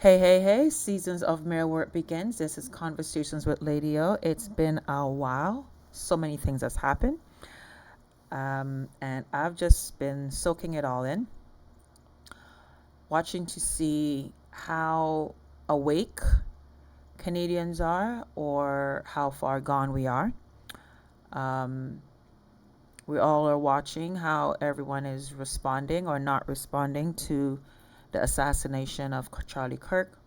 Hey, hey, hey, seasons of Mere Work begins. This is Conversations with Lady O. It's been a while. So many things has happened. And I've just been soaking it all in, watching to see how awake Canadians are or how far gone we are. Um, we all are watching how everyone is responding or not responding to the assassination of Charlie Kirk.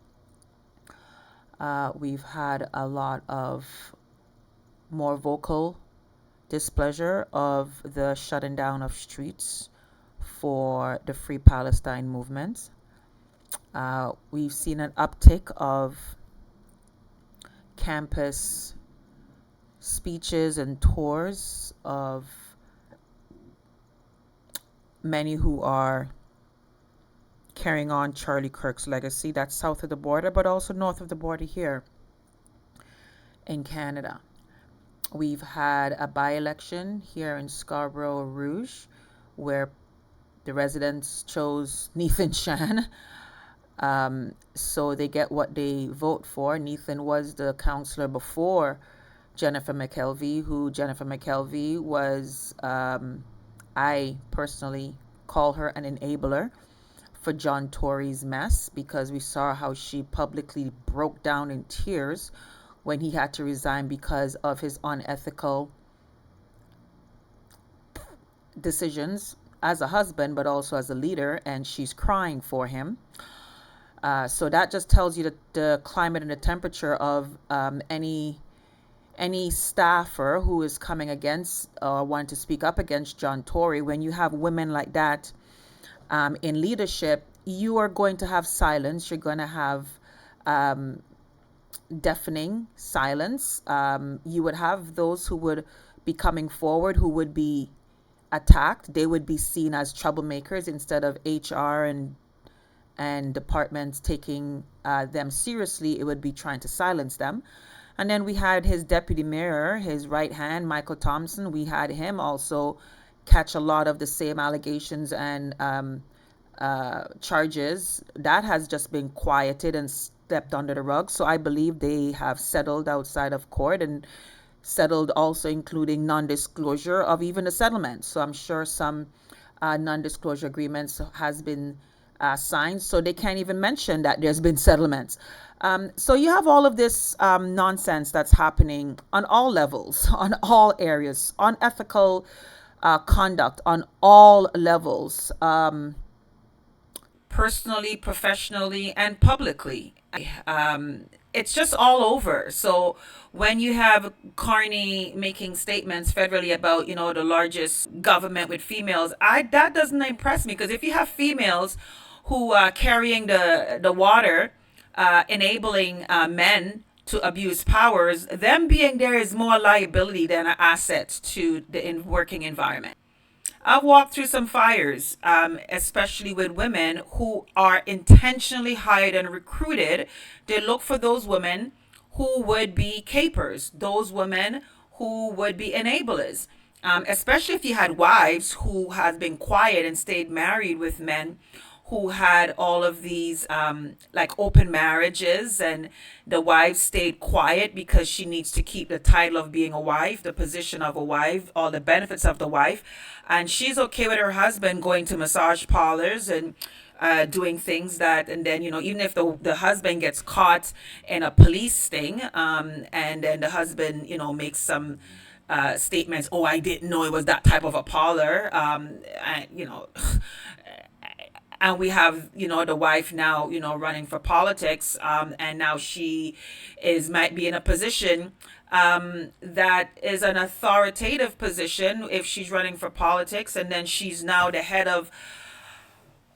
We've had a lot of more vocal displeasure of the shutting down of streets for the Free Palestine movement. We've seen an uptick of campus speeches and tours of many who are carrying on Charlie Kirk's legacy. That's south of the border, but also north of the border here in Canada. We've had a by-election here in Scarborough Rouge where the residents chose Nathan Chan. So they get what they vote for. Nathan was the counselor before Jennifer McKelvey, who Jennifer McKelvey was, I personally call her an enabler for John Tory's mess because we saw how she publicly broke down in tears when he had to resign because of his unethical decisions as a husband, but also as a leader, and she's crying for him. So that just tells you the climate and the temperature of any staffer who is coming against or want to speak up against John Tory. When you have women like that in leadership, you are going to have silence. You're going to have deafening silence. You would have those who would be coming forward who would be attacked. They would be seen as troublemakers instead of HR and departments taking them seriously. It would be trying to silence them. And then we had his deputy mayor, his right hand, Michael Thompson. We had him also catch a lot of the same allegations and charges. That has just been quieted and stepped under the rug. So I believe they have settled outside of court and settled also including non-disclosure of even the settlement. So I'm sure some non-disclosure agreements has been signed, so they can't even mention that there's been settlements. So you have all of this nonsense that's happening on all levels, on all areas, unethical conduct on all levels, personally, professionally, and publicly. It's just all over. So when you have Carney making statements federally about, the largest government with females, I that doesn't impress me because if you have females who are carrying the water, enabling men to abuse powers, them being there is more liability than an asset to the working environment. I've walked through some fires, especially with women who are intentionally hired and recruited. They look for those women who would be capers, those women who would be enablers. Especially if you had wives who have been quiet and stayed married with men who had all of these like open marriages, and the wife stayed quiet because she needs to keep the title of being a wife, the position of a wife, all the benefits of the wife, and she's okay with her husband going to massage parlors and doing things that, and then even if the husband gets caught in a police sting, and then the husband makes some statements, oh, I didn't know it was that type of a parlor, and and we have the wife now running for politics, and now she might be in a position that is an authoritative position if she's running for politics, and then she's now the head of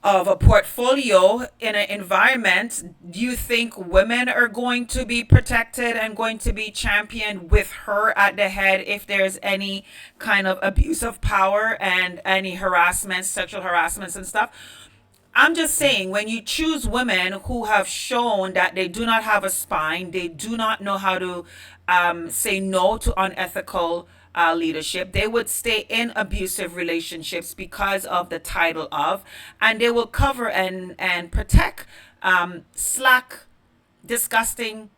a portfolio in an environment. Do you think women are going to be protected and going to be championed with her at the head if there's any kind of abuse of power and any harassment, sexual harassments and stuff? I'm just saying, when you choose women who have shown that they do not have a spine, they do not know how to say no to unethical leadership. They would stay in abusive relationships because of the title of, and they will cover and protect slack, disgusting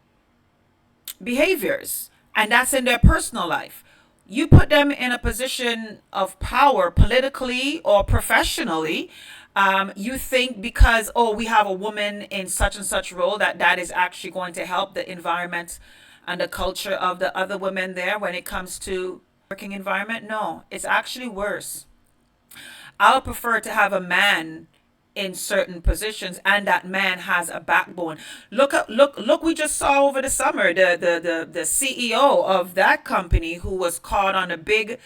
behaviors, and that's in their personal life. You put them in a position of power politically or professionally. You think because, oh, we have a woman in such and such role, that that is actually going to help the environment and the culture of the other women there when it comes to working environment. No, it's actually worse. I would prefer to have a man in certain positions, and that man has a backbone. Look, we just saw over the summer the CEO of that company who was caught on a big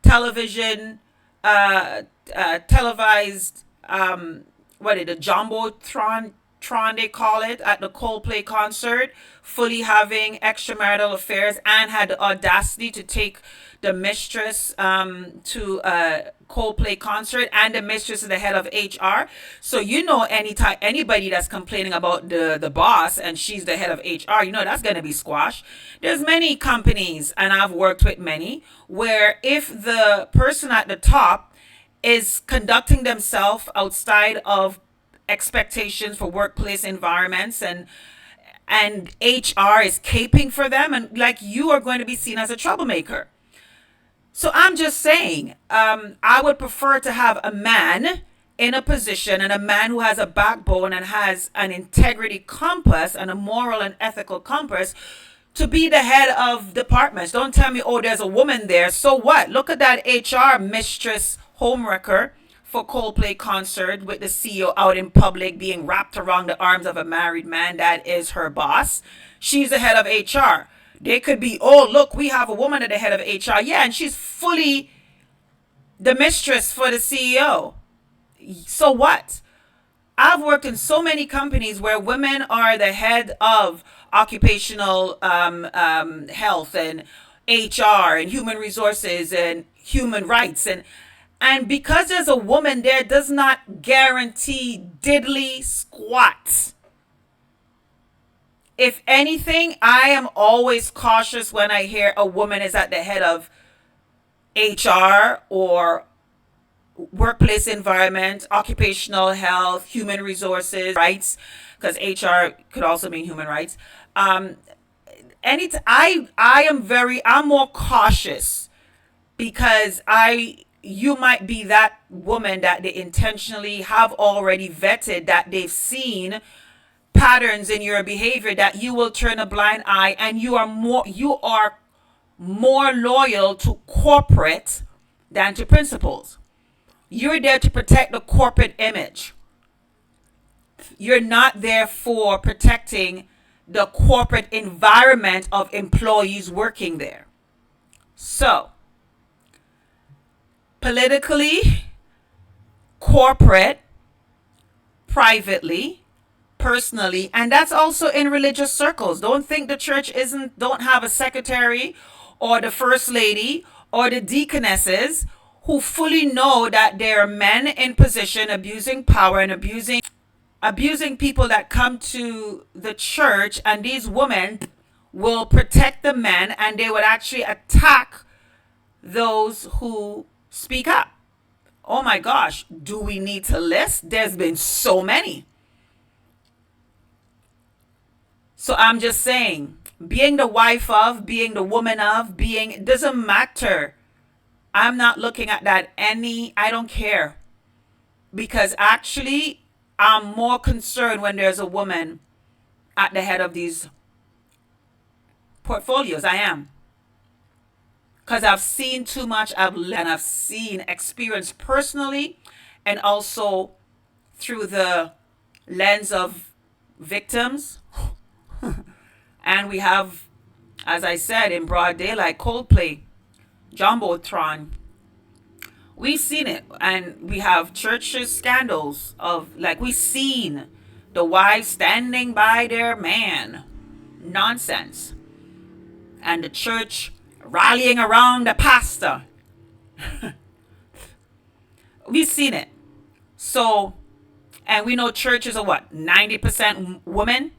television televised what is it, the jumbotron they call it, at the Coldplay concert, fully having extramarital affairs, and had the audacity to take the mistress to a Coldplay concert, and the mistress is the head of HR. So you know, anybody that's complaining about the boss and she's the head of HR, you know that's gonna be squashed. There's many companies, and I've worked with many, where if the person at the top is conducting themselves outside of expectations for workplace environments, and HR is caping for them, and like, you are going to be seen as a troublemaker. So I'm just saying, I would prefer to have a man in a position, and a man who has a backbone and has an integrity compass and a moral and ethical compass, to be the head of departments. Don't tell me, oh, there's a woman there. So what? Look at that HR mistress homewrecker for Coldplay concert, with the CEO out in public being wrapped around the arms of a married man that is her boss. She's the head of HR. They could be, oh, look, we have a woman at the head of HR. Yeah, and she's fully the mistress for the CEO. So what? I've worked in so many companies where women are the head of occupational health and HR and human resources and human rights, and because there's a woman there does not guarantee diddly squat. If anything, I am always cautious when I hear a woman is at the head of HR or workplace environment, occupational health, human resources, rights, because HR could also mean human rights. I'm more cautious, because you might be that woman that they intentionally have already vetted, that they've seen patterns in your behavior, that you will turn a blind eye, and you are more loyal to corporate than to principles. You're there to protect the corporate image. You're not there for protecting the corporate environment of employees working there. So, politically, corporate, privately, personally, and that's also in religious circles. Don't think the church don't have a secretary or the first lady or the deaconesses who fully know that there are men in position abusing power and abusing people that come to the church, and these women will protect the men, and they would actually attack those who speak up. Oh my gosh, do we need to list? There's been so many. So I'm just saying, being the wife of, being the woman of, it doesn't matter. I'm not looking at that I don't care. Because actually, I'm more concerned when there's a woman at the head of these portfolios. I am. Because I've seen too much, I've seen, experienced personally, and also through the lens of victims. And we have, as I said, in broad daylight, Coldplay, Jumbotron. We've seen it, and we have churches scandals of, like, we've seen the wives standing by their man. Nonsense. And the church rallying around the pastor. We've seen it. So, and we know churches are what, 90% women?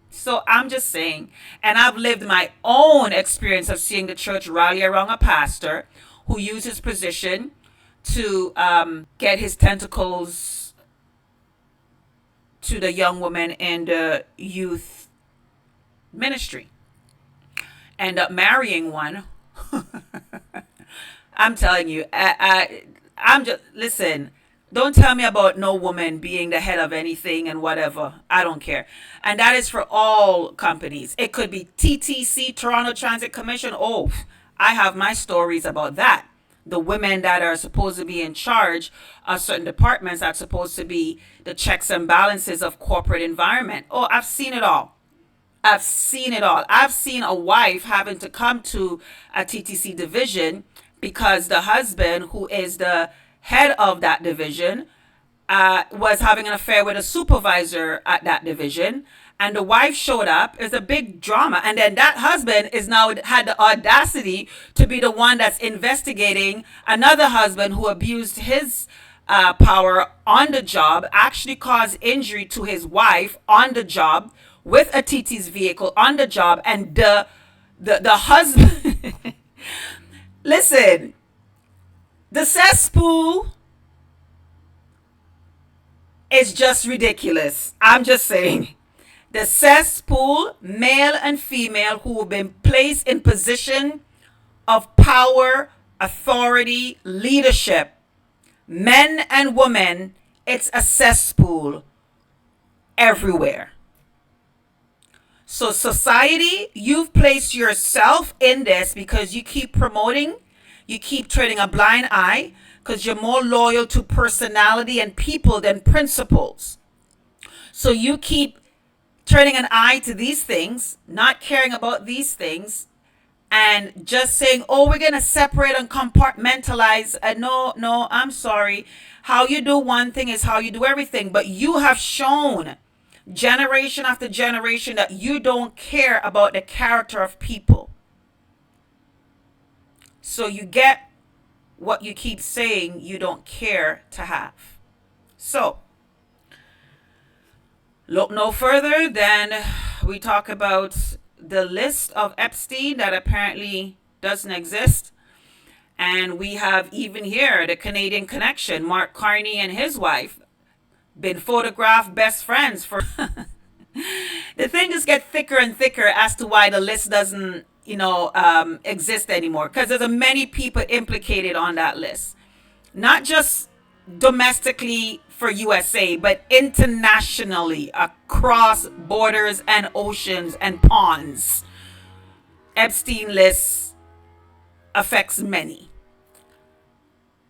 So I'm just saying, and I've lived my own experience of seeing the church rally around a pastor who used his position to get his tentacles to the young woman in the youth ministry. End up marrying one. I'm telling you, I'm just, listen, don't tell me about no woman being the head of anything and whatever. I don't care. And that is for all companies. It could be TTC, Toronto Transit Commission. Oh, I have my stories about that. The women that are supposed to be in charge of certain departments are supposed to be the checks and balances of corporate environment. Oh, I've seen it all. I've seen it all. I've seen a wife having to come to a TTC division because the husband, who is the head of that division, was having an affair with a supervisor at that division. And the wife showed up. It's a big drama. And then that husband is now had the audacity to be the one that's investigating another husband who abused his power on the job, actually caused injury to his wife on the job with a TT's vehicle on the job. And the husband, listen, the cesspool is just ridiculous. I'm just saying. The cesspool, male and female, who have been placed in position of power, authority, leadership, men and women, it's a cesspool everywhere. So society, you've placed yourself in this because you keep promoting, you keep turning a blind eye because you're more loyal to personality and people than principles. So you keep turning an eye to these things, not caring about these things, and just saying, oh, we're going to separate and compartmentalize. No, I'm sorry. How you do one thing is how you do everything. But you have shown generation after generation that you don't care about the character of people. So you get what you keep saying you don't care to have. So look no further than we talk about the list of Epstein that apparently doesn't exist. And we have even here the Canadian connection, Mark Carney and his wife, been photographed best friends for the thing just gets thicker and thicker as to why the list doesn't exist anymore, because there's many people implicated on that list, not just domestically for USA, but internationally across borders and oceans and ponds. Epstein list affects many.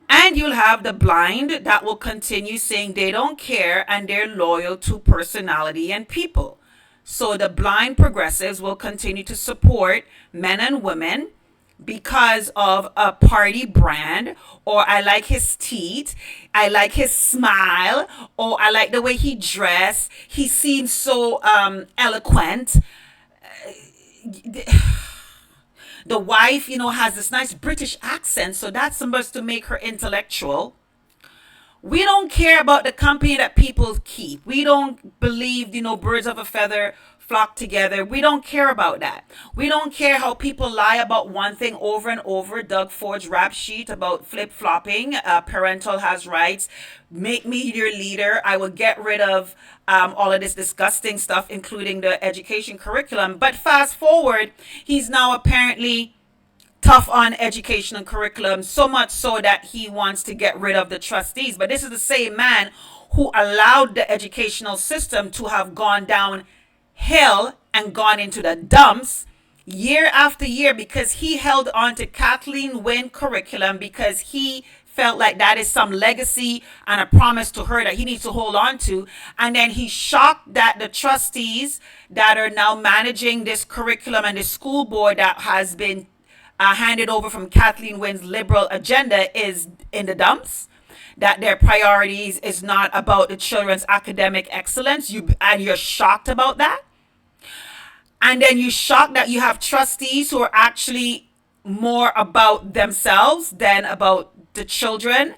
And you'll have the blind that will continue saying they don't care and they're loyal to personality and people. So the blind progressives will continue to support men and women because of a party brand, or I like his teeth, I like his smile, or I like the way he dressed, he seems so eloquent. The wife, has this nice British accent, so that's supposed to make her intellectual. We don't care about the company that people keep. We don't believe, birds of a feather flock together. We don't care about that. We don't care how people lie about one thing over and over. Doug Ford's rap sheet about flip-flopping. Parental has rights. Make me your leader. I will get rid of all of this disgusting stuff, including the education curriculum. But fast forward, he's now apparently tough on education and curriculum, so much so that he wants to get rid of the trustees. But this is the same man who allowed the educational system to have gone downhill and gone into the dumps year after year because he held on to Kathleen Wynne curriculum because he felt like that is some legacy and a promise to her that he needs to hold on to. And then he's shocked that the trustees that are now managing this curriculum and the school board that has been handed over from Kathleen Wynne's liberal agenda is in the dumps, that their priorities is not about the children's academic excellence, and you're shocked about that. And then you're shocked that you have trustees who are actually more about themselves than about the children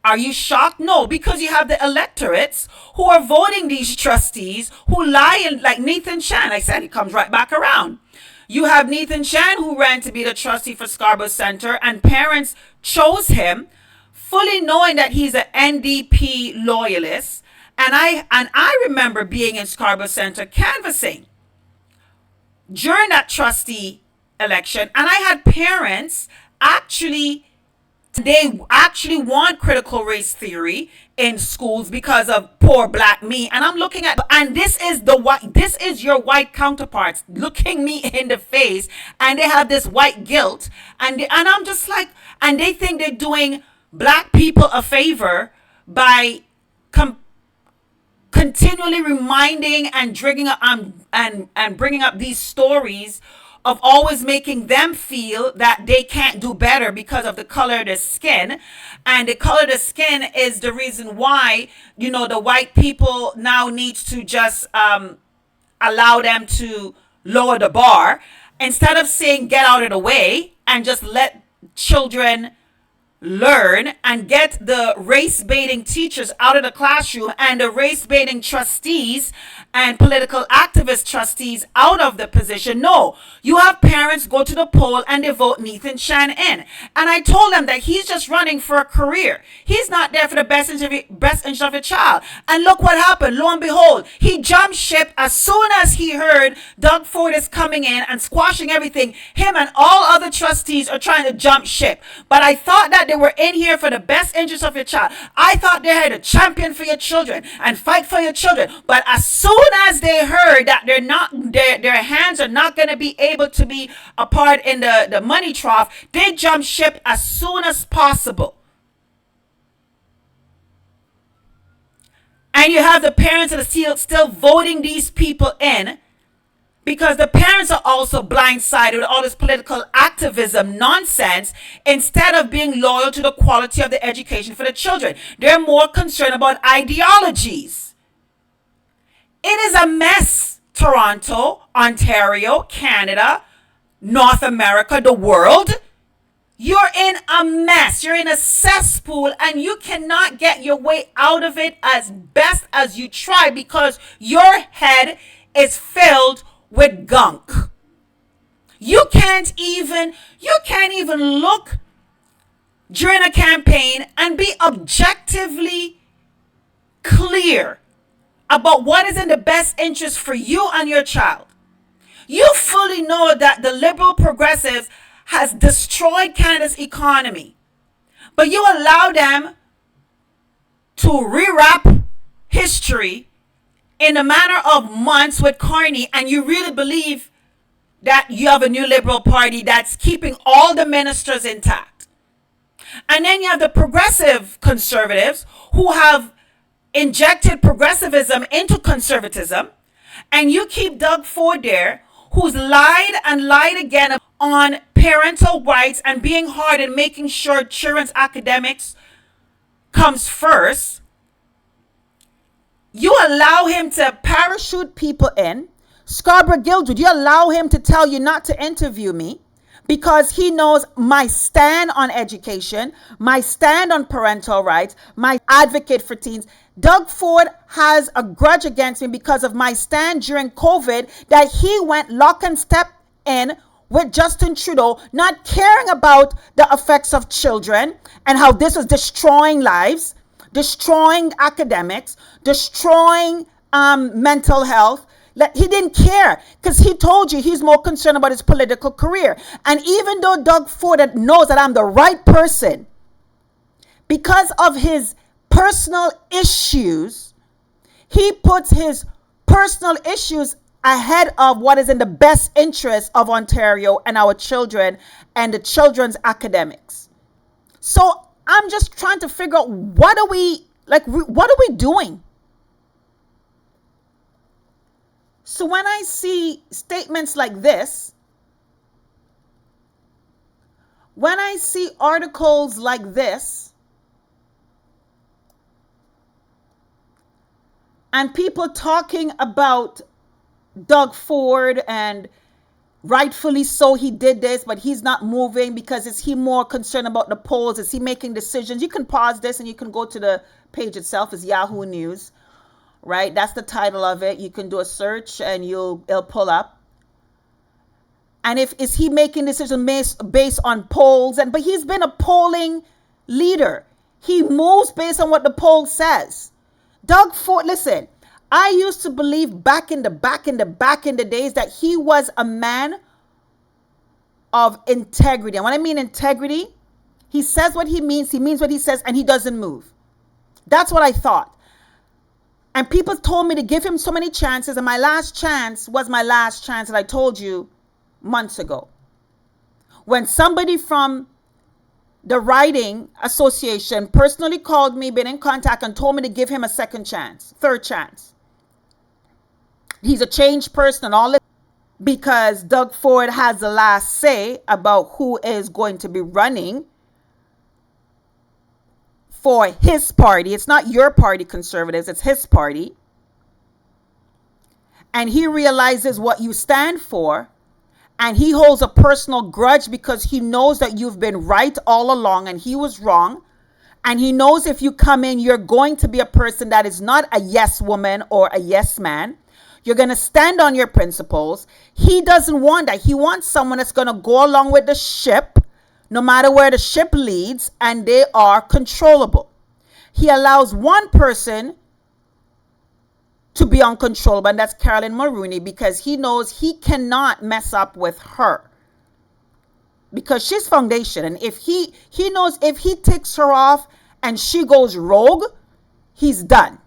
Are you shocked? No, because you have the electorates who are voting these trustees who lie, and like Nathan Chan, I said, he comes right back around. You have Nathan Chan who ran to be the trustee for Scarborough Center, and parents chose him fully knowing that he's an NDP loyalist. And I remember being in Scarborough Center canvassing during that trustee election, and I had parents actually, they actually want critical race theory in schools because of poor black me. And I'm looking at, and this is your white counterparts looking me in the face, and they have this white guilt, and I'm just like, and they think they're doing black people a favor by com- continually reminding and bringing up and bringing up these stories of always making them feel that they can't do better because of the color of their skin. And the color of the skin is the reason why, the white people now needs to just allow them to lower the bar instead of saying get out of the way and just let children learn and get the race baiting teachers out of the classroom and the race baiting trustees and political activist trustees out of the position. No, you have parents go to the poll and they vote Nathan Chan in. And I told them that he's just running for a career. He's not there for the best interest of a child. And look what happened. Lo and behold, he jumped ship as soon as he heard Doug Ford is coming in and squashing everything. Him and all other trustees are trying to jump ship. But I thought that they were in here for the best interest of your child. I thought they had to champion for your children and fight for your children. But as soon as they heard that they're not, their hands are not going to be able to be a part in the money trough, they jump ship as soon as possible. And you have the parents that are still voting these people in, because the parents are also blindsided with all this political activism nonsense instead of being loyal to the quality of the education for the children. They're more concerned about ideologies. It is a mess. Toronto, Ontario, Canada, North America, the world. You're in a mess. You're in a cesspool, and you cannot get your way out of it as best as you try because your head is filled with gunk. You can't even look during a campaign and be objectively clear about what is in the best interest for you and your child. You fully know that the liberal progressives has destroyed Canada's economy, but you allow them to rewrap history in a matter of months with Carney, and you really believe that you have a new Liberal Party that's keeping all the ministers intact. And then you have the progressive conservatives who have injected progressivism into conservatism, and you keep Doug Ford there, who's lied and lied again on parental rights and being hard and making sure children's academics comes first. You allow him to parachute people in. Scarborough Guildwood, you allow him to tell you not to interview me because he knows my stand on education, my stand on parental rights, my advocate for teens. Doug Ford has a grudge against me because of my stand during COVID that he went lock and step in with Justin Trudeau, not caring about the effects of children and how this was destroying lives, destroying academics, destroying mental health. He didn't care because he told you he's more concerned about his political career. And even though Doug Ford knows that I'm the right person, because of his personal issues, he puts his personal issues ahead of what is in the best interest of Ontario and our children and the children's academics. So I'm just trying to figure out what are we doing? So when I see statements like this, when I see articles like this, and people talking about Doug Ford and rightfully so he did this, but he's not moving because is he more concerned about the polls? Is he making decisions? You can pause this and you can go to the page itself. It's Yahoo News, right? That's the title of it. You can do a search and it'll pull up. And if is he making decisions based on polls? But he's been a polling leader. He moves based on what the poll says. Doug Ford, listen, I used to believe back in the days that he was a man of integrity. And when I mean integrity, he says what he means what he says, and he doesn't move. That's what I thought. And people told me to give him so many chances, and my last chance was my last chance, and I told you months ago. When somebody from the writing association personally called me, been in contact, and told me to give him a second chance, third chance. He's a changed person and all this because Doug Ford has the last say about who is going to be running for his party. It's not your party, conservatives, it's his party. And he realizes what you stand for, and he holds a personal grudge because he knows that you've been right all along and he was wrong. And he knows if you come in, you're going to be a person that is not a yes woman or a yes man. You're going to stand on your principles. He doesn't want that. He wants someone that's going to go along with the ship, no matter where the ship leads, and they are controllable. He allows one person to be uncontrollable, and that's Carolyn Mulroney, because he knows he cannot mess up with her. Because she's foundation, and if he knows if he takes her off and she goes rogue, he's done.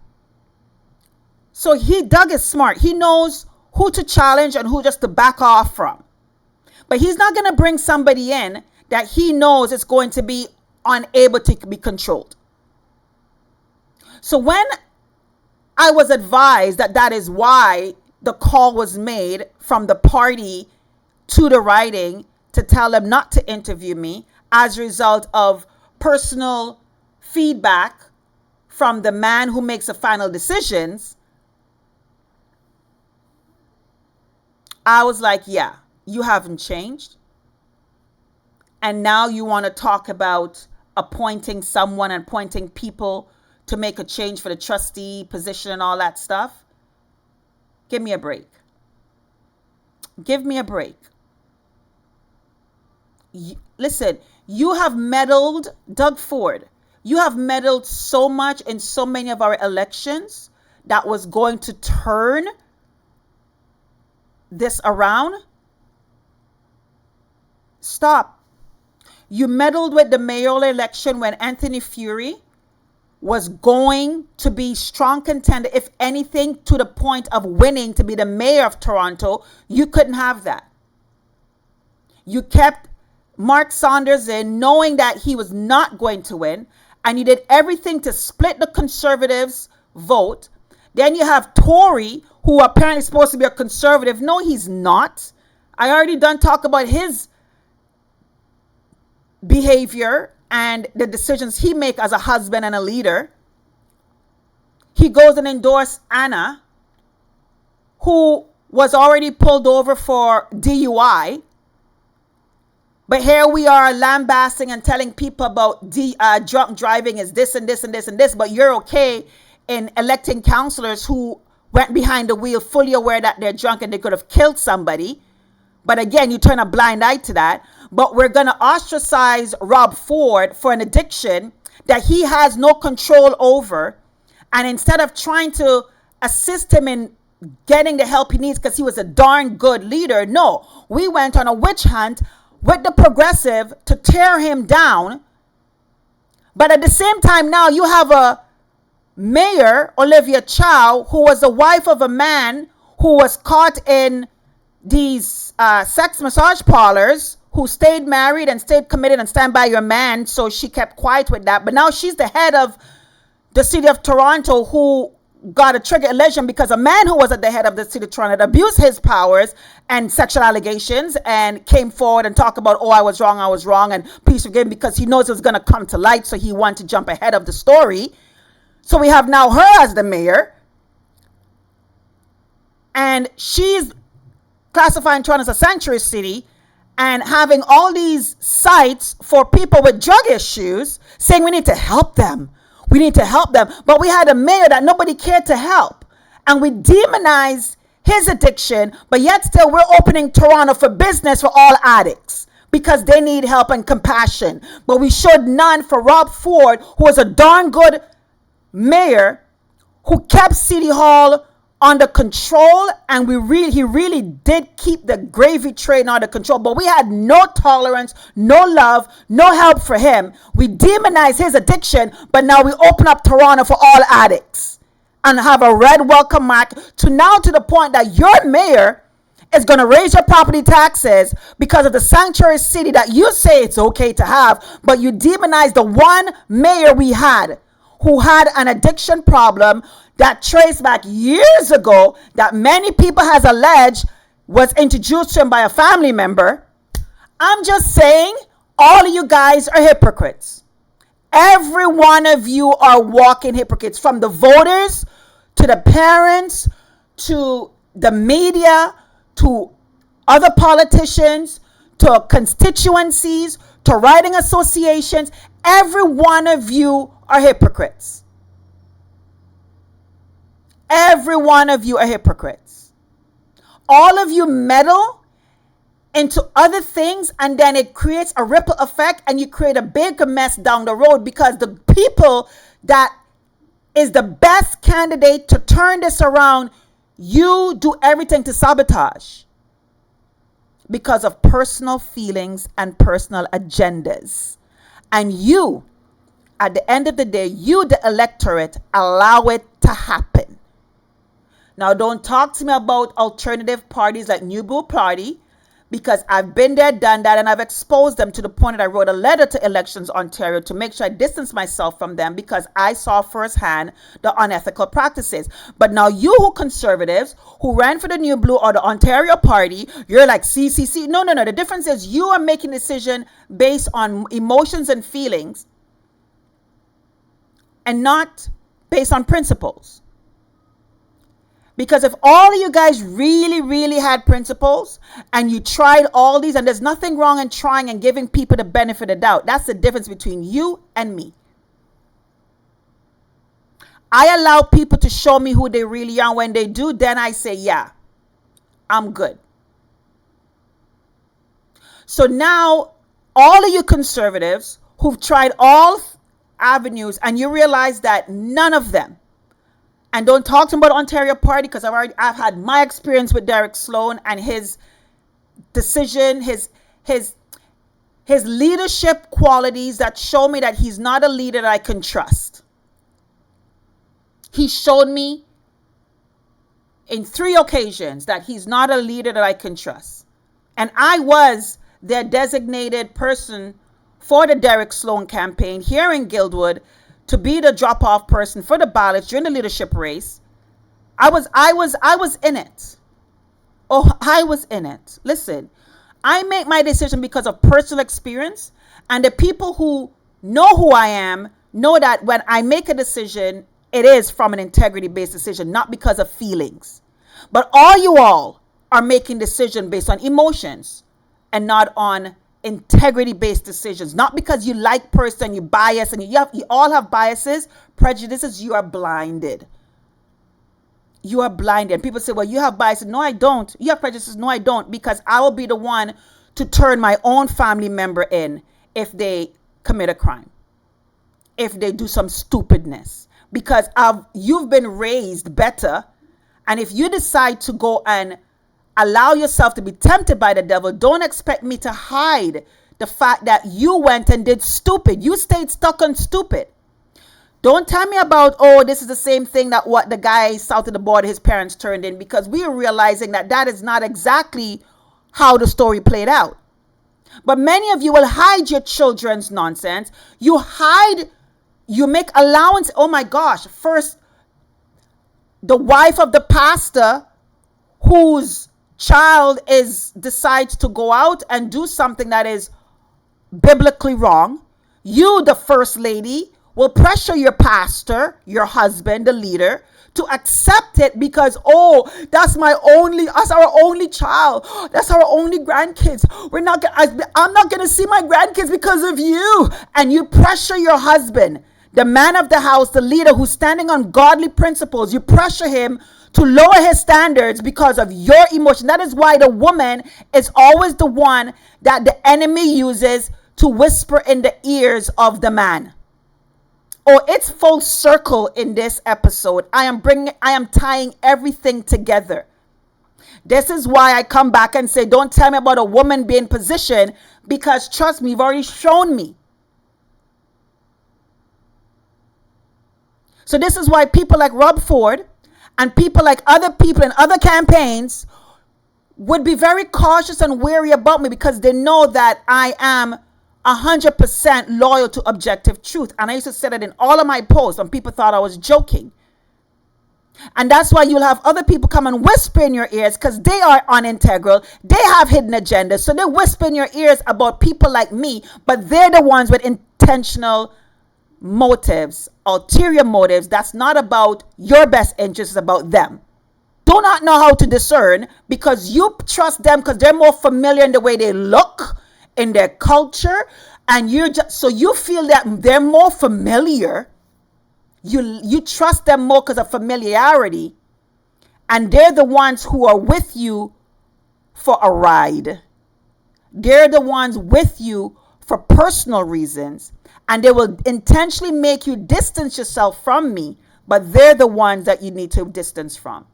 So Doug is smart. He knows who to challenge and who just to back off from. But he's not going to bring somebody in that he knows is going to be unable to be controlled. So when I was advised that is why the call was made from the party to the writing to tell them not to interview me as a result of personal feedback from the man who makes the final decisions, I was like, yeah, you haven't changed. And now you want to talk about appointing someone and appointing people to make a change for the trustee position and all that stuff. Give me a break. Give me a break. Listen, you have meddled, Doug Ford, you have meddled so much in so many of our elections that was going to turn this around. Stop. You meddled with the mayoral election when Anthony Furey was going to be strong contender, if anything, to the point of winning to be the mayor of Toronto. You couldn't have that. You kept Mark Saunders in, knowing that he was not going to win, and you did everything to split the Conservatives' vote. Then you have Tory, who apparently is supposed to be a conservative. No, he's not. I already done talk about his behavior and the decisions he make as a husband and a leader. He goes and endorses Anna, who was already pulled over for DUI. But here we are lambasting and telling people about drunk driving is this and this and this and this. But you're okay in electing councillors who went behind the wheel fully aware that they're drunk and they could have killed somebody. But again, you turn a blind eye to that. But we're going to ostracize Rob Ford for an addiction that he has no control over. And instead of trying to assist him in getting the help he needs because he was a darn good leader, no, we went on a witch hunt with the Progressive to tear him down. But at the same time now you have a mayor, Olivia Chow, who was the wife of a man who was caught in these sex massage parlors, who stayed married and stayed committed and stand by your man. So she kept quiet with that. But now she's the head of the city of Toronto, who got a trigger allegation because a man who was at the head of the city of Toronto abused his powers and sexual allegations and came forward and talked about, oh, I was wrong, and please forgive me, because he knows it was going to come to light. So he wanted to jump ahead of the story. So we have now her as the mayor. And she's classifying Toronto as a sanctuary city and having all these sites for people with drug issues, saying we need to help them. We need to help them. But we had a mayor that nobody cared to help. And we demonized his addiction, but yet still we're opening Toronto for business for all addicts because they need help and compassion. But we showed none for Rob Ford, who was a darn good mayor who kept City Hall under control, and he really did keep the gravy train under control. But we had no tolerance, no love, no help for him. We demonized his addiction, but now we open up Toronto for all addicts and have a red welcome mat to the point that your mayor is going to raise your property taxes because of the sanctuary city that you say it's okay to have, but you demonize the one mayor we had who had an addiction problem that traced back years ago, that many people has alleged was introduced to him by a family member. I'm just saying, all of you guys are hypocrites. Every one of you are walking hypocrites, from the voters to the parents to the media to other politicians to constituencies to riding associations. Every one of you are hypocrites. Every one of you are hypocrites. All of you meddle into other things, and then it creates a ripple effect, and you create a bigger mess down the road, because the people that is the best candidate to turn this around, you do everything to sabotage because of personal feelings and personal agendas. And you, at the end of the day, you, the electorate, allow it to happen. Now, don't talk to me about alternative parties like New Blue Party, because I've been there, done that, and I've exposed them to the point that I wrote a letter to Elections Ontario to make sure I distance myself from them, because I saw firsthand the unethical practices. But now you, who conservatives who ran for the New Blue or the Ontario Party, you're like CCC. No. The difference is you are making a decision based on emotions and feelings and not based on principles. Because if all of you guys really, really had principles and you tried all these, and there's nothing wrong in trying and giving people the benefit of the doubt. That's the difference between you and me. I allow people to show me who they really are. When they do, then I say, yeah, I'm good. So now, all of you conservatives who've tried all avenues, and you realize that none of them, and don't talk to me about the Ontario Party, because I've had my experience with Derek Sloan and his decision, his leadership qualities that show me that he's not a leader that I can trust. He showed me in 3 occasions that he's not a leader that I can trust. And I was their designated person for the Derek Sloan campaign here in Guildwood, to be the drop-off person for the ballots during the leadership race. I was in it. Oh, I was in it. Listen, I make my decision because of personal experience, and the people who know who I am know that when I make a decision, it is from an integrity-based decision, not because of feelings. But all are making decisions based on emotions and not on integrity-based decisions. Not because you like person, you bias, and you all have biases, prejudices. You are blinded. You are blinded. People say, well, you have biases. No, I don't. You have prejudices. No, I don't. Because I will be the one to turn my own family member in if they commit a crime, if they do some stupidness, because you've been raised better. And if you decide to go and allow yourself to be tempted by the devil, don't expect me to hide the fact that you went and did stupid. You stayed stuck on stupid. Don't tell me about, oh, this is the same thing that what the guy south of the border, his parents turned in, because we are realizing that is not exactly how the story played out. But many of you will hide your children's nonsense. You make allowance. Oh my gosh. First, the wife of the pastor whose child decides to go out and do something that is biblically wrong. You, the first lady, will pressure your pastor, your husband, the leader, to accept it because, oh, that's our only child. That's our only grandkids. I'm not going to see my grandkids because of you. And you pressure your husband, the man of the house, the leader who's standing on godly principles. You pressure him to lower his standards because of your emotion. That is why the woman is always the one that the enemy uses to whisper in the ears of the man. Oh, it's full circle in this episode. I am tying everything together. This is why I come back and say, don't tell me about a woman being positioned, because trust me, you've already shown me. So this is why people like Rob Ford and people like other people in other campaigns would be very cautious and wary about me, because they know that I am 100% loyal to objective truth. And I used to say that in all of my posts when people thought I was joking. And that's why you'll have other people come and whisper in your ears, because they are unintegral. They have hidden agendas. So they whisper in your ears about people like me, but they're the ones with intentional motives, ulterior motives. That's not about your best interest, it's about them. Do not know how to discern because you trust them because they're more familiar in the way they look, in their culture, and you feel that they're more familiar. You trust them more because of familiarity, and they're the ones who are with you for a ride. They're the ones with you for personal reasons, and they will intentionally make you distance yourself from me, but they're the ones that you need to distance from.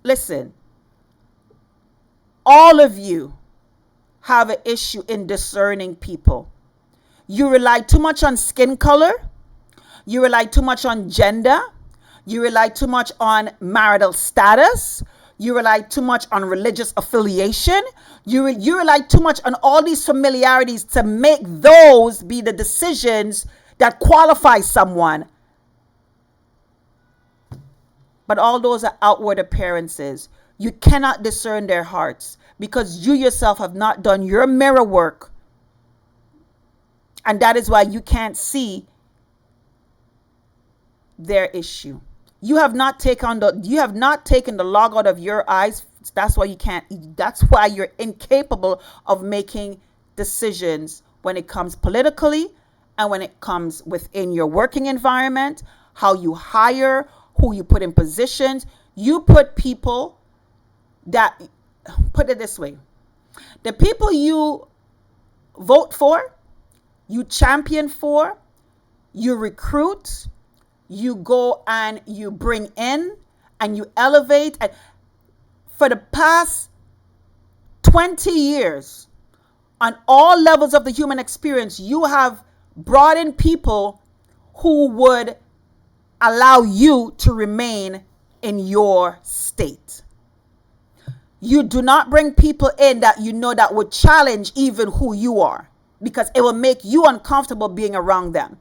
Listen, all of you have an issue in discerning people. You rely too much on skin color. You rely too much on gender. You rely too much on marital status. You rely too much on religious affiliation. You rely too much on all these familiarities to make those be the decisions that qualify someone. But all those are outward appearances. You cannot discern their hearts because you yourself have not done your mirror work. And that is why you can't see their issue. You have not taken the log out of your eyes. That's why you're incapable of making decisions when it comes politically and when it comes within your working environment, how you hire, who you put in positions. You put people that, put it this way, the people you vote for, you champion for, you recruit, you go and you bring in and you elevate. And for the past 20 years, on all levels of the human experience, you have brought in people who would allow you to remain in your state. You do not bring people in that you know that would challenge even who you are, because it will make you uncomfortable being around them.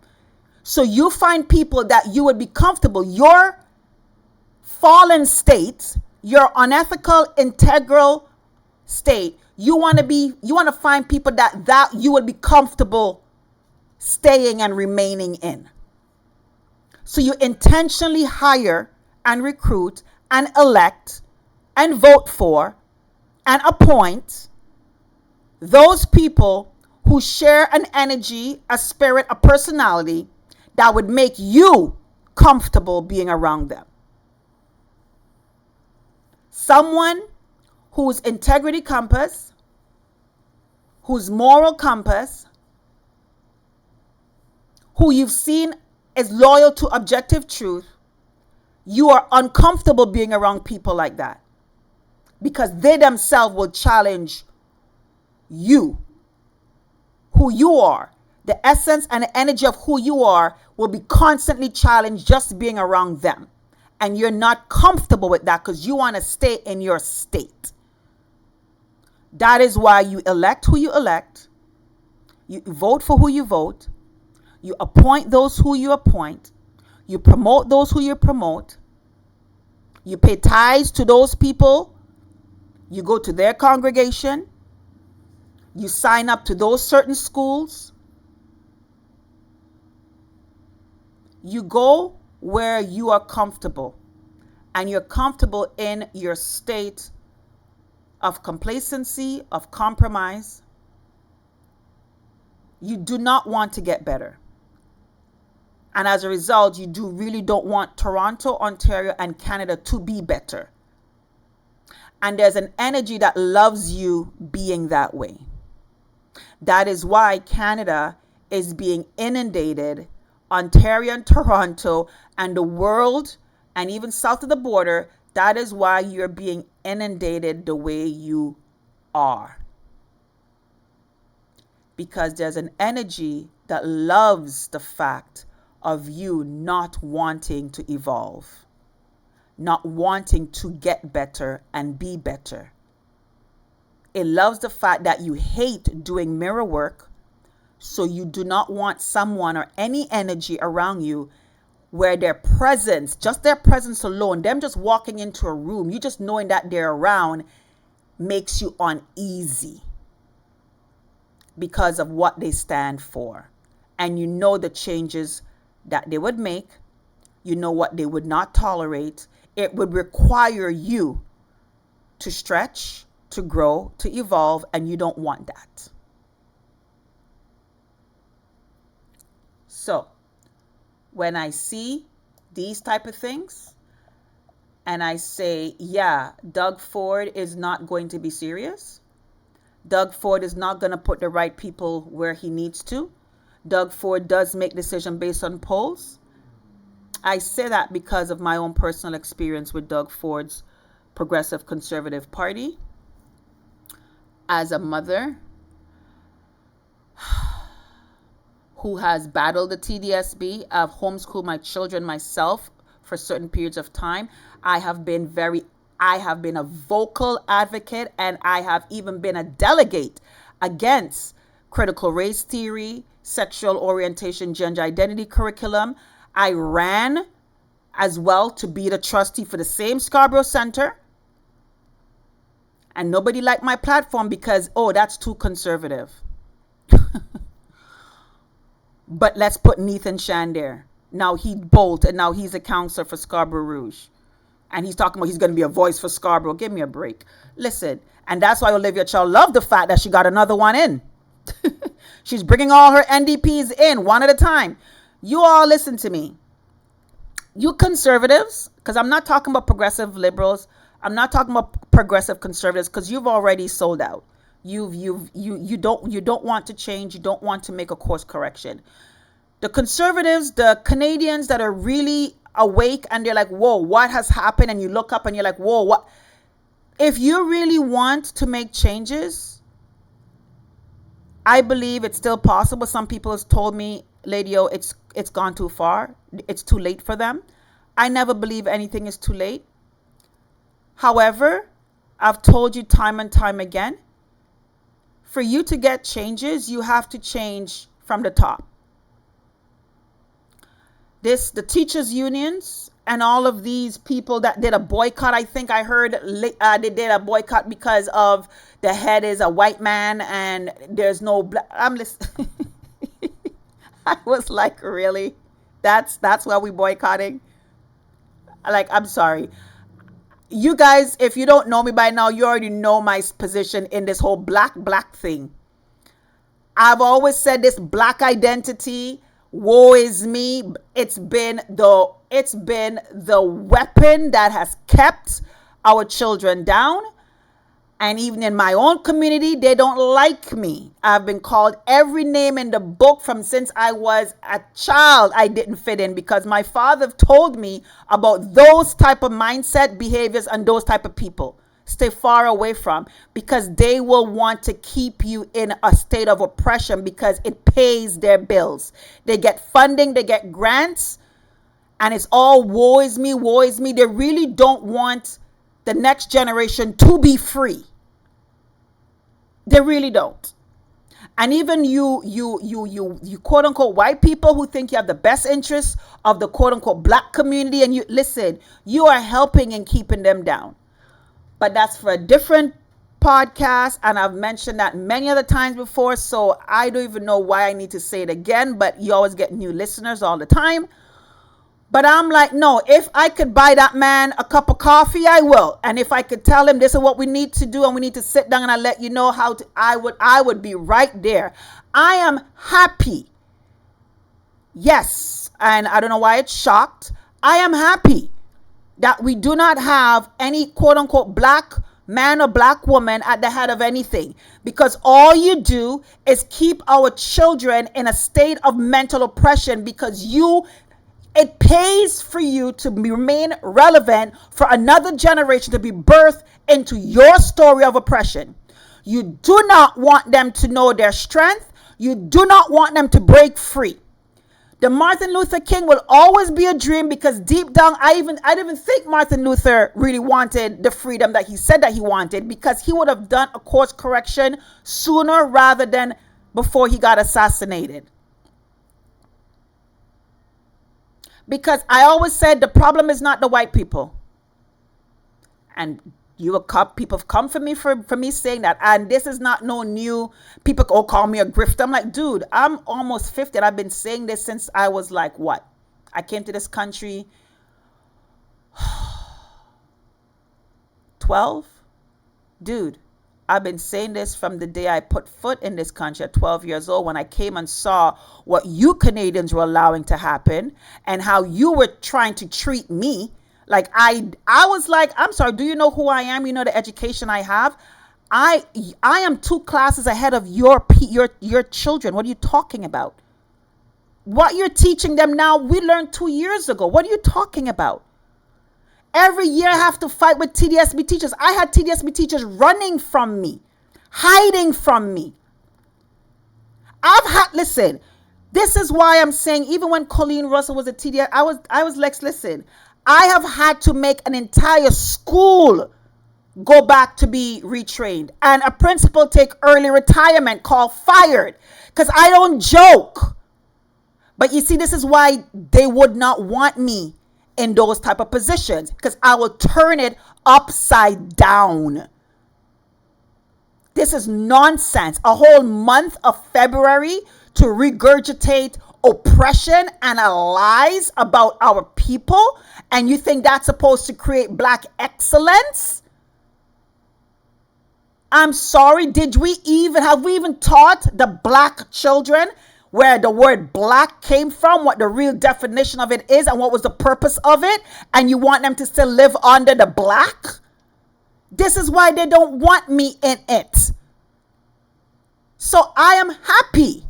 So you find people that you would be comfortable. Your fallen state, your unethical, integral state, you want to find people that you would be comfortable staying and remaining in. So you intentionally hire and recruit and elect and vote for and appoint those people who share an energy, a spirit, a personality that would make you comfortable being around them. Someone whose integrity compass, whose moral compass, who you've seen is loyal to objective truth, you are uncomfortable being around people like that because they themselves will challenge you, who you are. The essence and the energy of who you are will be constantly challenged just being around them. And you're not comfortable with that because you want to stay in your state. That is why you elect who you elect. You vote for who you vote. You appoint those who you appoint. You promote those who you promote. You pay tithes to those people. You go to their congregation. You sign up to those certain schools. You go where you are comfortable and you're comfortable in your state of complacency, of compromise, you do not want to get better. And as a result, you really don't want Toronto, Ontario, and Canada to be better. And there's an energy that loves you being that way. That is why Canada is being inundated, Ontario and Toronto and the world, and even south of the border. That is why you're being inundated the way you are. Because there's an energy that loves the fact of you not wanting to evolve, not wanting to get better and be better. It loves the fact that you hate doing mirror work, so you do not want someone or any energy around you where their presence, just their presence alone, them just walking into a room, you just knowing that they're around makes you uneasy because of what they stand for. And you know the changes that they would make. You know what they would not tolerate. It would require you to stretch, to grow, to evolve, and you don't want that. So when I see these type of things and I say, yeah, Doug Ford is not going to be serious. Doug Ford is not going to put the right people where he needs to. Doug Ford does make decisions based on polls. I say that because of my own personal experience with Doug Ford's Progressive Conservative Party. As a mother who has battled the TDSB, I've homeschooled my children myself for certain periods of time. I have been a vocal advocate, and I have even been a delegate against critical race theory, sexual orientation, gender identity curriculum. I ran as well to be the trustee for the same Scarborough Center. And nobody liked my platform because, oh, that's too conservative. But let's put Nathan Shan there. Now he bolt, and now he's a counselor for Scarborough Rouge. And he's talking about he's going to be a voice for Scarborough. Give me a break. Listen, and that's why Olivia Chow loved the fact that she got another one in. She's bringing all her NDPs in one at a time. You all listen to me. You conservatives, because I'm not talking about progressive liberals. I'm not talking about progressive conservatives, because you've already sold out. You don't want to change. You don't want to make a course correction. The conservatives, the Canadians that are really awake and they're like, whoa, what has happened? And you look up and you're like, whoa, what? If you really want to make changes, I believe it's still possible. Some people have told me, Lady O, it's gone too far. It's too late for them. I never believe anything is too late. However, I've told you time and time again, for you to get changes, you have to change from the top. The teachers' unions and all of these people that did a boycott, I think I heard they did a boycott because of the head is a white man and there's no black. I'm listening. I was like, really? That's why we boycotting? Like, I'm sorry. You guys, if you don't know me by now, you already know my position in this whole black thing. I've always said this black identity, woe is me. It's been the weapon that has kept our children down. And even in my own community, they don't like me. I've been called every name in the book from since I was a child. I didn't fit in because my father told me about those type of mindset, behaviors, and those type of people. Stay far away from, because they will want to keep you in a state of oppression because it pays their bills. They get funding, they get grants, and it's all woe is me, woe is me. They really don't want the next generation to be free. They really don't. And even you quote unquote white people who think you have the best interests of the quote unquote black community, and you listen, you are helping and keeping them down. But that's for a different podcast, and I've mentioned that many other times before, so I don't even know why I need to say it again, but you always get new listeners all the time. But I'm like, no, if I could buy that man a cup of coffee, I will. And if I could tell him this is what we need to do and we need to sit down and I let you know how to, I would be right there. I am happy. Yes. And I don't know why it's shocked. I am happy that we do not have any quote unquote black man or black woman at the head of anything, because all you do is keep our children in a state of mental oppression, because it pays for you to remain relevant for another generation to be birthed into your story of oppression. You do not want them to know their strength. You do not want them to break free. The Martin Luther King will always be a dream, because deep down, I didn't even think Martin Luther really wanted the freedom that he said that he wanted, because he would have done a course correction sooner rather than before he got assassinated. Because I always said the problem is not the white people. And people have come for me for me saying that. And this is not no new, people call me a grifter. I'm like, dude, I'm almost 50 and I've been saying this since I was like, what? I came to this country 12? Dude, I've been saying this from the day I put foot in this country at 12 years old, when I came and saw what you Canadians were allowing to happen and how you were trying to treat me. Like I was like, I'm sorry, do you know who I am? You know the education I have? I am 2 classes ahead of your children. What are you talking about? What you're teaching them now, we learned 2 years ago. What are you talking about? Every year I have to fight with TDSB teachers. I had TDSB teachers running from me, hiding from me. Listen, this is why I'm saying, even when Colleen Russell was a TDS, I was like, listen, I have had to make an entire school go back to be retrained, and a principal take early retirement, call fired, because I don't joke. But you see, this is why they would not want me in those type of positions, because I will turn it upside down. This is nonsense. A whole month of February to regurgitate oppression and lies about our people, and you think that's supposed to create black excellence? I'm sorry, have we even taught the black children where the word black came from, what the real definition of it is, and what was the purpose of it? And you want them to still live under the black? This is why they don't want me in it. So I am happy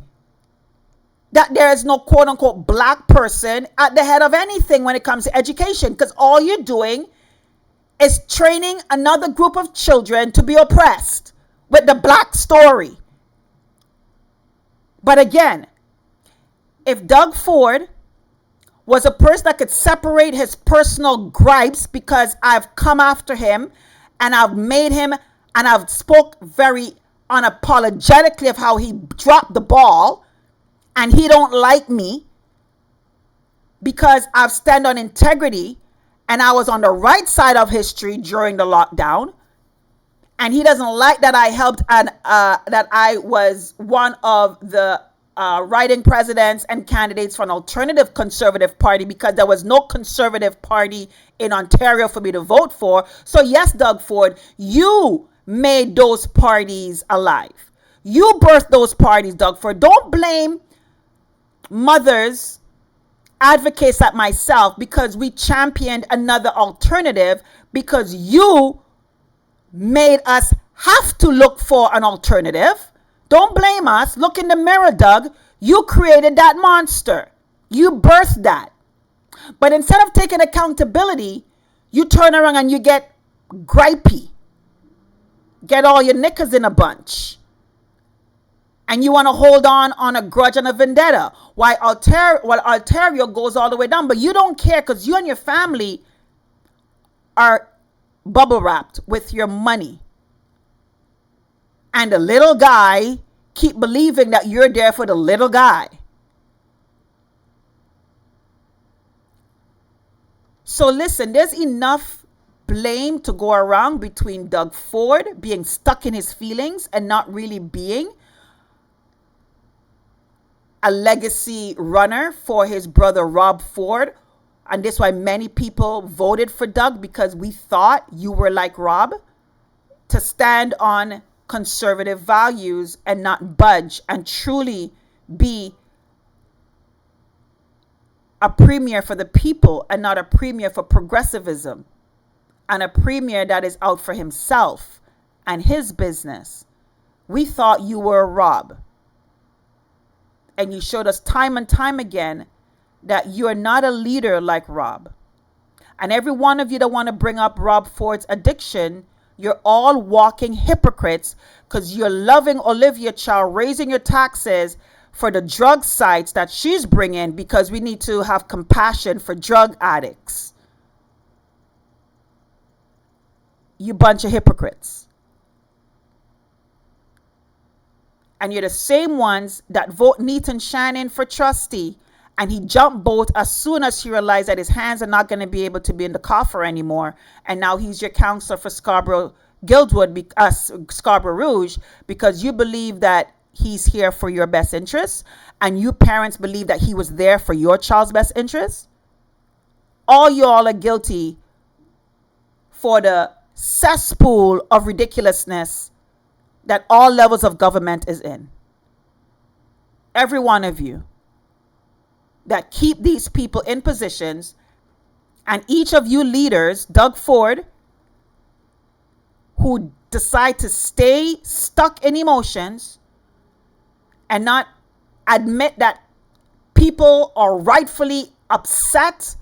that there is no quote unquote black person at the head of anything when it comes to education, because all you're doing is training another group of children to be oppressed with the black story. But again, if Doug Ford was a person that could separate his personal gripes, because I've come after him and I've made him, and I've spoke very unapologetically of how he dropped the ball, and he don't like me because I've stand on integrity and I was on the right side of history during the lockdown, and he doesn't like that I helped and that I was one of the writing presidents and candidates for an alternative conservative party, because there was no conservative party in Ontario for me to vote for. So yes, Doug Ford, you made those parties alive. You birthed those parties, Doug Ford. Don't blame mothers, advocates like myself, because we championed another alternative, because you made us have to look for an alternative. Don't blame us. Look in the mirror, Doug. You created that monster. You birthed that. But instead of taking accountability, you turn around and you get gripey. Get all your knickers in a bunch. And you want to hold on a grudge and a vendetta. While Ontario goes all the way down. But you don't care, because you and your family are bubble wrapped with your money. And the little guy keep believing that you're there for the little guy. So listen, there's enough blame to go around between Doug Ford being stuck in his feelings and not really being a legacy runner for his brother Rob Ford. And this is why many people voted for Doug, because we thought you were like Rob, to stand on conservative values and not budge and truly be a premier for the people and not a premier for progressivism and a premier that is out for himself and his business. We thought you were a Rob. And you showed us time and time again that you're not a leader like Rob. And every one of you that want to bring up Rob Ford's addiction, you're all walking hypocrites, because you're loving Olivia Chow, raising your taxes for the drug sites that she's bringing, because we need to have compassion for drug addicts. You bunch of hypocrites. And you're the same ones that vote Nathan Shannon for trustee, and he jumped boat as soon as he realized that his hands are not going to be able to be in the coffer anymore. And now he's your counselor for Scarborough Guildwood, Scarborough Rouge, because you believe that he's here for your best interests, and you parents believe that he was there for your child's best interests. All y'all are guilty for the cesspool of ridiculousness that all levels of government is in. Every one of you that keep these people in positions, and each of you leaders, Doug Ford, who decide to stay stuck in emotions and not admit that people are rightfully upset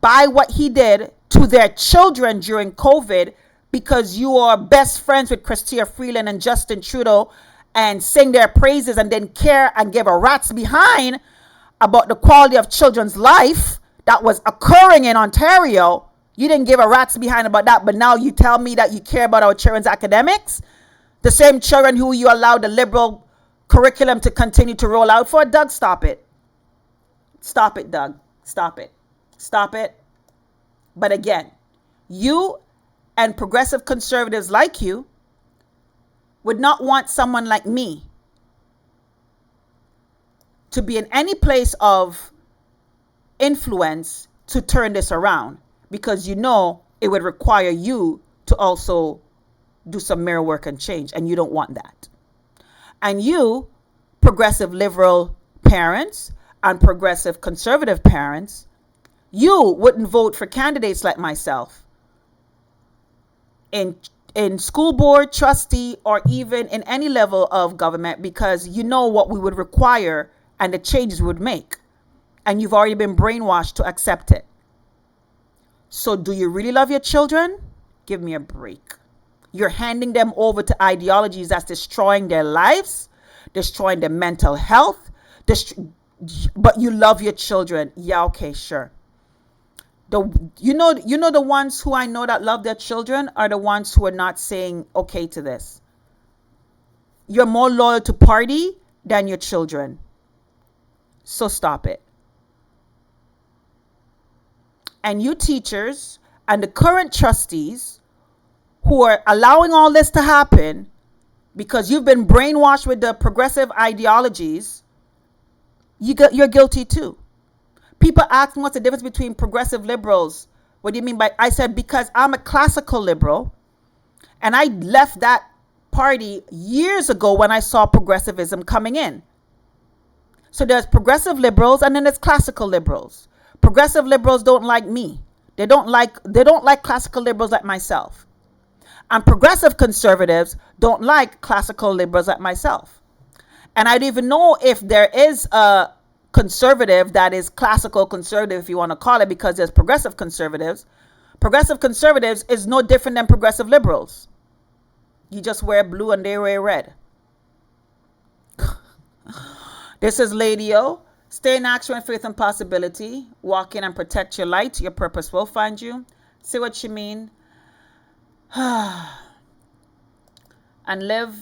by what he did to their children during COVID, because you are best friends with Chrystia Freeland and Justin Trudeau and sing their praises and then care and give a rat's behind about the quality of children's life that was occurring in Ontario. You didn't give a rat's behind about that, but now you tell me that you care about our children's academics? The same children who you allowed the liberal curriculum to continue to roll out for? Doug, stop it. Stop it, Doug. Stop it. Stop it. But again, you and progressive conservatives like you would not want someone like me to be in any place of influence to turn this around, because you know it would require you to also do some mirror work and change, and you don't want that. And you, progressive liberal parents and progressive conservative parents, you wouldn't vote for candidates like myself in school board, trustee, or even in any level of government, because you know what we would require and the changes we would make. And you've already been brainwashed to accept it. So do you really love your children? Give me a break. You're handing them over to ideologies that's destroying their lives, destroying their mental health, but you love your children. Yeah, okay, sure. You know the ones who I know that love their children are the ones who are not saying okay to this. You're more loyal to party than your children. So stop it. And you teachers and the current trustees who are allowing all this to happen because you've been brainwashed with the progressive ideologies, you're guilty too. People ask me what's the difference between progressive liberals. What do you mean by? I said, because I'm a classical liberal, and I left that party years ago when I saw progressivism coming in. So there's progressive liberals and then there's classical liberals. Progressive liberals don't like me. They don't like classical liberals like myself. And progressive conservatives don't like classical liberals like myself. And I don't even know if there is a conservative that is classical conservative, if you want to call it, because there's progressive conservatives. Progressive conservatives is no different than progressive liberals. You just wear blue and they wear red. This is Lady O. Stay in action with faith and possibility. Walk in and protect your light. Your purpose will find you. Say what you mean. And live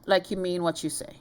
like you mean what you say.